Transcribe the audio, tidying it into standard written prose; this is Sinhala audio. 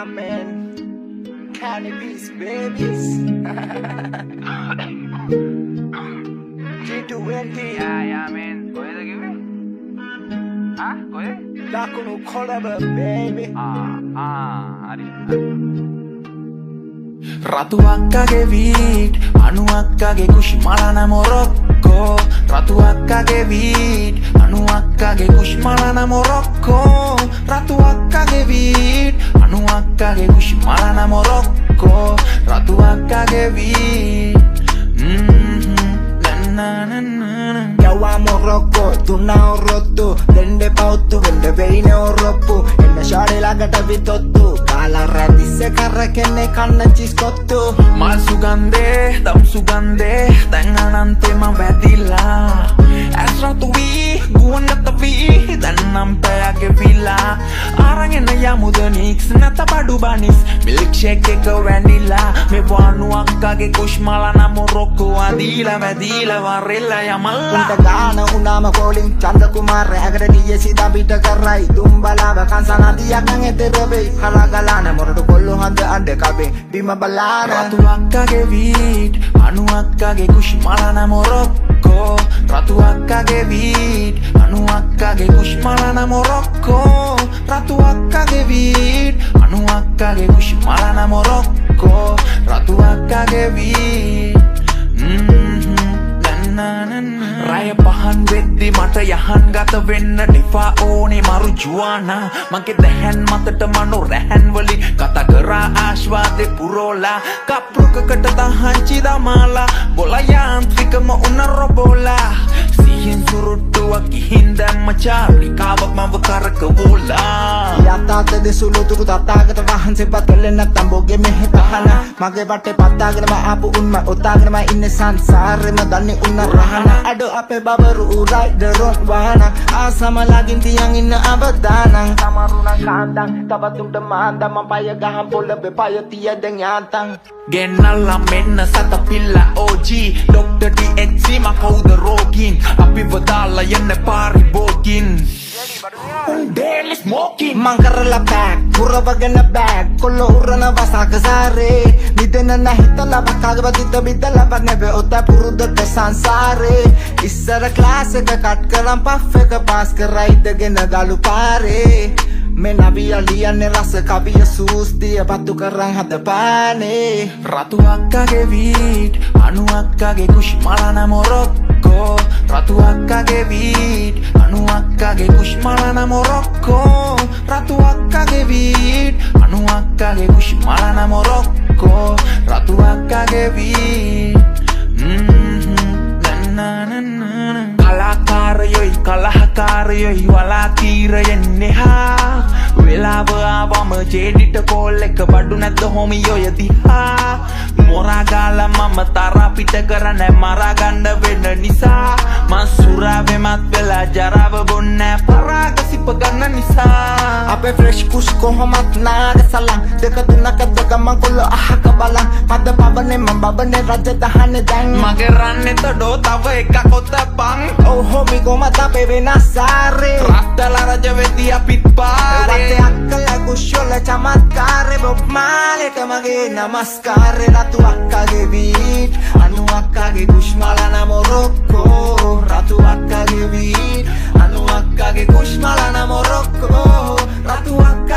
Yeah, man. Cannabis babies. G20. Yeah, man. කොහෙද කිව්වේ? කොහෙද? ලකුණු කොළඹ baby. හරි. රතු අක්කගේ වීඩ් අනු අක්කගේ කුෂි මලන මොරොක්කෝ රතු අක්කගේ වීඩ් අනු අක්කගේ කුෂි මලන මොරොක්කෝ රතු අක්කගේ වීඩ් අනු අක්කගේ කුෂි මලන මොරොක්කෝ රතු අක්කගේ weed Yawa Morocco, tunna orottu Dende pauttu, vende veine orroppu Enna shade lagata vitottu Kala radisse karrakenne kanna chiskottu මල් සුගන්ධේ දම් සුගන්ධේ දැන් අනන්තෙම වැදිලා ඇස් රතු වී ගුවන්ගත වී දැන් නම් පැයගේ විලා අරන් එන යමුද නික්ස් නැත බඩු බනිස් මිල්ක් ෂේක් එක වැනිලා මේ වනු අක්කගේ කුෂ් මලන මොරොක්කෝ අදීලා වැදීලා වරෙල්ලා යමල්ලා Unta gana unama calling Chanda Kumar agada diye sida bita karrai Dumbala kansa nadiya kan eterebe Halagalana moradu kollu hande ande kabe Bima balana රතු අක්කගේ වීඩ් අනු අක්කගේ කුෂි මලන මොරොක්කෝ රතු අක්කගේ වීඩ් අනු අක්කගේ කුෂි මලන මොරොක්කෝ රතු අක්කගේ වීඩ් අනු අක්කගේ කුෂි මලන මොරොක්කෝ රතු අක්කගේ වීඩ් රය පහන් වෙද්දි මට යහන් ගත වෙන්න ඩිෆා ඕනේ මරු ජුවානා මගේ දැහැන් මතට මනු රැහැන් වලින් කතා කරා ආශ්වාදේ පුරෝලා කප්රුකකට තහංචි දමාලා බොල යාන්ත්‍රිකම උන රොබෝලා සිහින් සුරුට්ටුවක් ගිහින් දැම්ම චාරිකාවක් මව කරකවෝලා යතාත දෙසුළු තුරු තතාගත වහන්සේ පත් කළේ නැත්තම් බොගේ මෙහෙ තහන මගේ වටේ පත්තාගෙනම ආපු උන්ම ඔතාගෙනම ඉන්නේ සංසාරෙම දන්නේ උන්න රහන අඩ අපේ බබරු රයිඩරොන් වහන ආසමලාගින් තියන් ඉන්න අවදානං සමරුණ කාන්දන් තවතුන්ට මාන්දම පය ගහම් පොළඹේ පය තිය දැන් යාතන් ගෙන්නල්ලා මෙන්න සත පිල්ලා OG ඩොක්ටර් THC මා කවුද රෝගීන් අපි වදාලා යන්න පාරිභෝගින් daily smoking Mankarala back, kurabagana back Kollo urana wasaka sare Midena na hitala bakkaga badita bidala badnebe Ota purudata sansare Issara class eka cut karam puff eka pass kara idagena galu pare Me nabiya liyanne rasa kabiya soos diya patu karang hadapane රතු අක්කගේ වීඩ් අනු අක්කගේ කුෂි මලන මොරොක්කෝ රතු අක්කගේ වීඩ් අනු අක්කගේ කුෂි මලන මොරොක්කෝ රතු අක්කගේ වීඩ් අනු අක්කගේ කුෂි මලන මොරොක්කෝ රතු අක්කගේ වීඩ් කලාකාරයොයි කලහකාරයොයි වලා තීරයෙන් නෙහා වෙලාව ආවම ජේඩිට කෝල් එක බඩු නැද්ද හොමියෝ යදිහා මොරාගාලා මම තරා පිට කරන්න මරා ගන්න වෙන නිසා මං සුරාවෙමත් වෙලා ජරාව බොන්නේ පරාග සිප ගන්න නිසා අපේ ෆ්‍රෙෂ් කුස් කොහොමත් නාගසලන් දෙක තුනක දෙකම කොල්ල අහක බලන් මද පබනේ මම බබනේ රජ දහන්නේ දැන් මගේ රන්නේ තඩෝ තව එකක් ඔතපන් Oh homie කොමත අපේ වෙනස්සාරේ රත්තලා රජ වෙදී අපිත් පාරේ වත්තේ අක්කලා කුෂ්‍යොල චමත්කාරේ බොබ් මාලේට මගේ නමස්කාරේ රතු අක්කගේ වීඩ් අනු අක්කගේ කුෂ්මලන මොරොක්කෝ රතු අක්කගේ වීඩ් අනු අක්කගේ කුෂ්මලන මොරොක්කෝ රතු අක්ක